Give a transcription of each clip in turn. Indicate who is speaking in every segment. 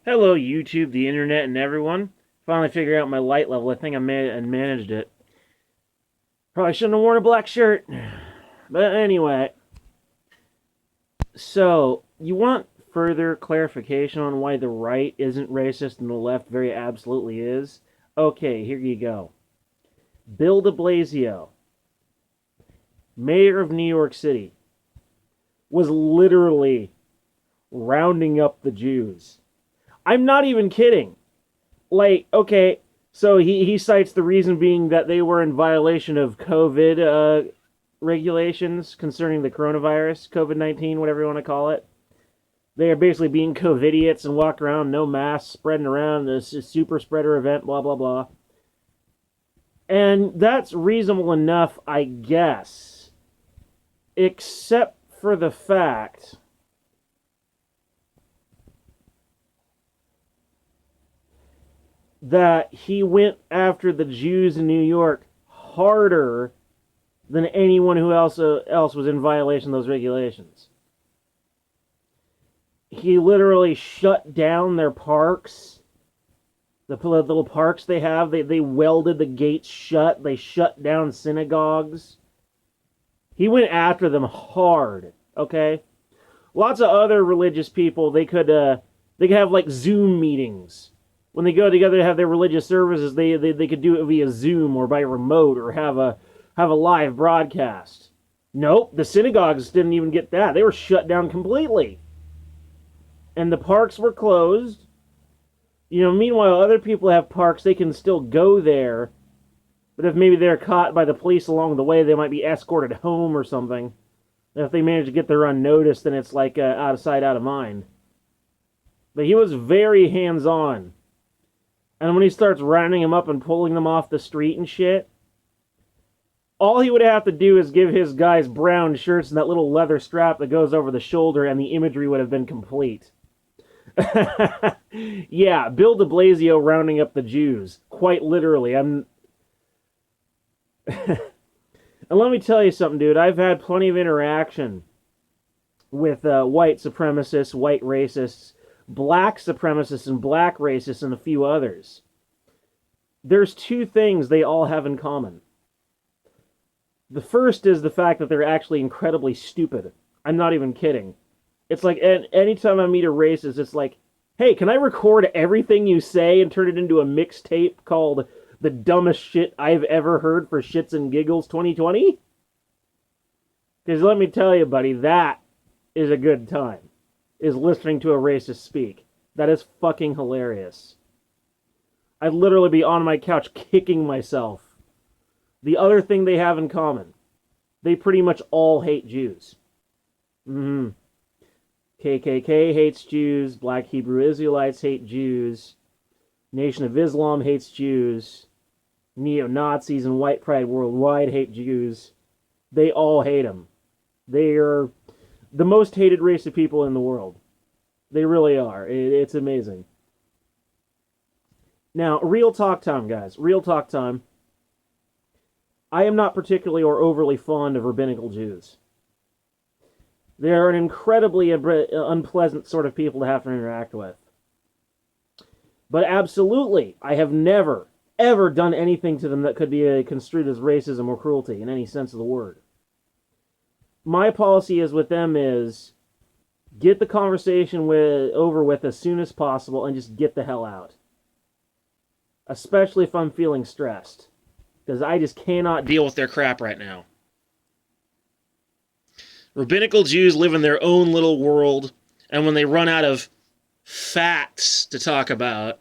Speaker 1: Hello, YouTube, the internet, and everyone. Finally figured out my light level. I think I managed it. Probably shouldn't have worn a black shirt. But anyway, so you want further clarification on why the right isn't racist and the left very absolutely is? Okay, here you go. Bill Deblasio, mayor of New York City, was literally rounding up the Jews. I'm not even kidding. Like, okay, so he cites the reason being that they were in violation of COVID regulations concerning the coronavirus, COVID-19, whatever you want to call it. They are basically being COVIDiots and walk around, no masks, spreading around this super spreader event, blah, blah, blah. And that's reasonable enough, I guess, except for the fact that he went after the Jews in New York harder than anyone who else was in violation of those regulations. He literally shut down their parks, the little parks they have. They welded the gates shut. They shut down synagogues. He went after them hard. Okay, lots of other religious people they could have like Zoom meetings when they go together to have their religious services. They could do it via Zoom or by remote or have a live broadcast. Nope, the synagogues didn't even get that. They were shut down completely. And the parks were closed. Meanwhile, other people have parks, they can still go there. But if maybe they're caught by the police along the way, they might be escorted home or something. And if they manage to get there unnoticed, then it's like out of sight, out of mind. But he was very hands-on. And when he starts rounding them up and pulling them off the street and shit, all he would have to do is give his guys brown shirts and that little leather strap that goes over the shoulder, and the imagery would have been complete. Yeah, Bill de Blasio rounding up the Jews. Quite literally. And let me tell you something, dude. I've had plenty of interaction with white supremacists, white racists, black supremacists, and black racists, and a few others. There's two things they all have in common. The first is the fact that they're actually incredibly stupid. I'm not even kidding. It's like anytime I meet a racist, it's like, hey, can I record everything you say and turn it into a mixtape called The Dumbest Shit I've Ever Heard for Shits and Giggles 2020? Because let me tell you, buddy, that is a good time, is listening to a racist speak. That is fucking hilarious. I'd literally be on my couch kicking myself. The other thing they have in common, they pretty much all hate Jews. Mm-hmm. KKK hates Jews. Black Hebrew Israelites hate Jews. Nation of Islam hates Jews. Neo-Nazis and white pride worldwide hate Jews. They all hate them. They are the most hated race of people in the world. They really are. It's amazing. Now, real talk time, guys. Real talk time. I am not particularly or overly fond of rabbinical Jews. They're an incredibly unpleasant sort of people to have to interact with. But absolutely, I have never, ever done anything to them that could be construed as racism or cruelty in any sense of the word. My policy is with them is get the conversation over with as soon as possible and just get the hell out. Especially if I'm feeling stressed. Because I just cannot deal with their crap right now. Rabbinical Jews live in their own little world, and when they run out of facts to talk about,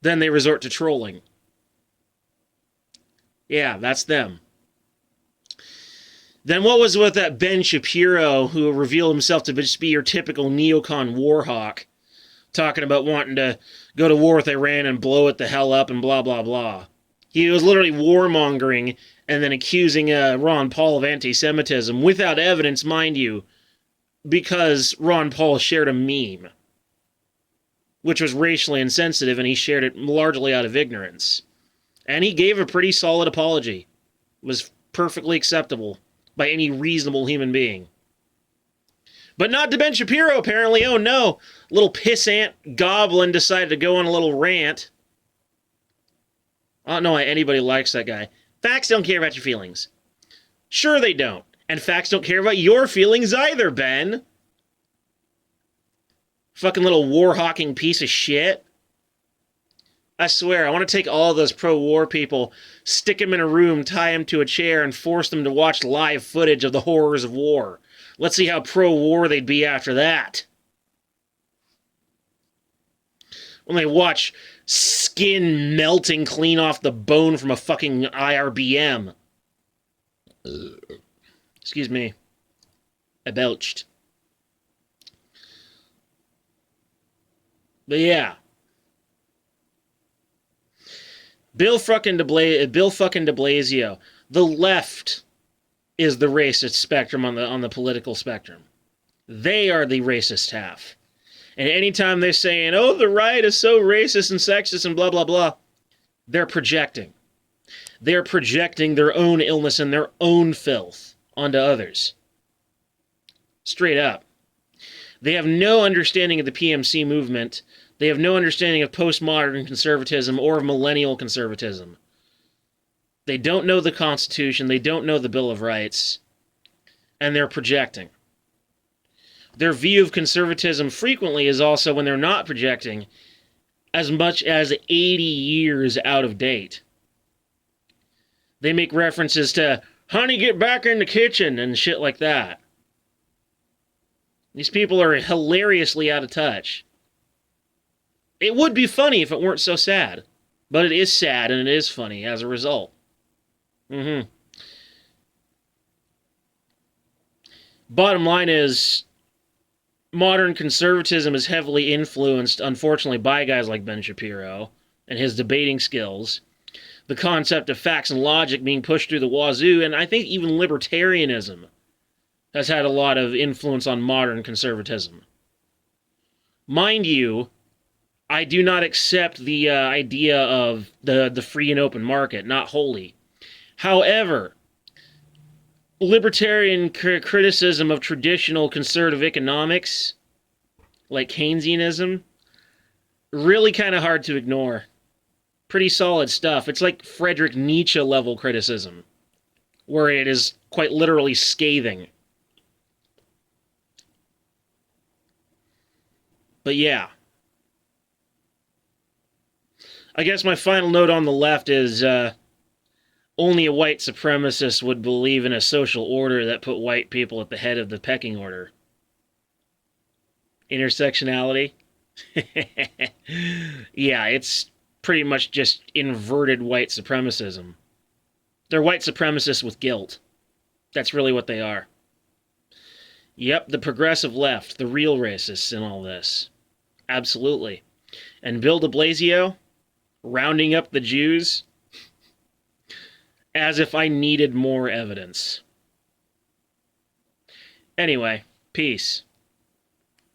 Speaker 1: then they resort to trolling. Yeah, that's them. Then what was with that Ben Shapiro, who revealed himself to just be your typical neocon warhawk, talking about wanting to go to war with Iran and blow it the hell up and blah, blah, blah. He was literally warmongering and then accusing Ron Paul of anti-Semitism without evidence, mind you, because Ron Paul shared a meme, which was racially insensitive, and he shared it largely out of ignorance. And he gave a pretty solid apology. It was perfectly acceptable by any reasonable human being. But not to Ben Shapiro, apparently. Oh no. Little pissant goblin decided to go on a little rant. I don't know why anybody likes that guy. Facts don't care about your feelings. Sure they don't. And facts don't care about your feelings either, Ben. Fucking little war-hawking piece of shit. I swear, I want to take all those pro-war people, stick them in a room, tie them to a chair, and force them to watch live footage of the horrors of war. Let's see how pro-war they'd be after that. When they watch skin melting clean off the bone from a fucking IRBM. Excuse me. I belched. But yeah. Bill fucking Deblasio. The left is the racist spectrum on the political spectrum. They are the racist half. And anytime they're saying, oh, the right is so racist and sexist and blah, blah, blah, they're projecting. They're projecting their own illness and their own filth onto others. Straight up. They have no understanding of the PMC movement. They have no understanding of postmodern conservatism or of millennial conservatism. They don't know the Constitution. They don't know the Bill of Rights. And they're projecting. Their view of conservatism frequently is also, when they're not projecting, as much as 80 years out of date. They make references to, honey, get back in the kitchen, and shit like that. These people are hilariously out of touch. It would be funny if it weren't so sad. But it is sad, and it is funny as a result. Bottom line is, modern conservatism is heavily influenced, unfortunately, by guys like Ben Shapiro and his debating skills. The concept of facts and logic being pushed through the wazoo, and I think even libertarianism has had a lot of influence on modern conservatism. Mind you, I do not accept the idea of the free and open market, not wholly. However, libertarian criticism of traditional conservative economics, like Keynesianism, really kind of hard to ignore. Pretty solid stuff. It's like Friedrich Nietzsche level criticism, where it is quite literally scathing. But yeah. I guess my final note on the left is only a white supremacist would believe in a social order that put white people at the head of the pecking order. Intersectionality? Yeah, it's pretty much just inverted white supremacism. They're white supremacists with guilt. That's really what they are. Yep, the progressive left, the real racists in all this. Absolutely. And Bill de Blasio, rounding up the Jews, as if I needed more evidence. Anyway, peace.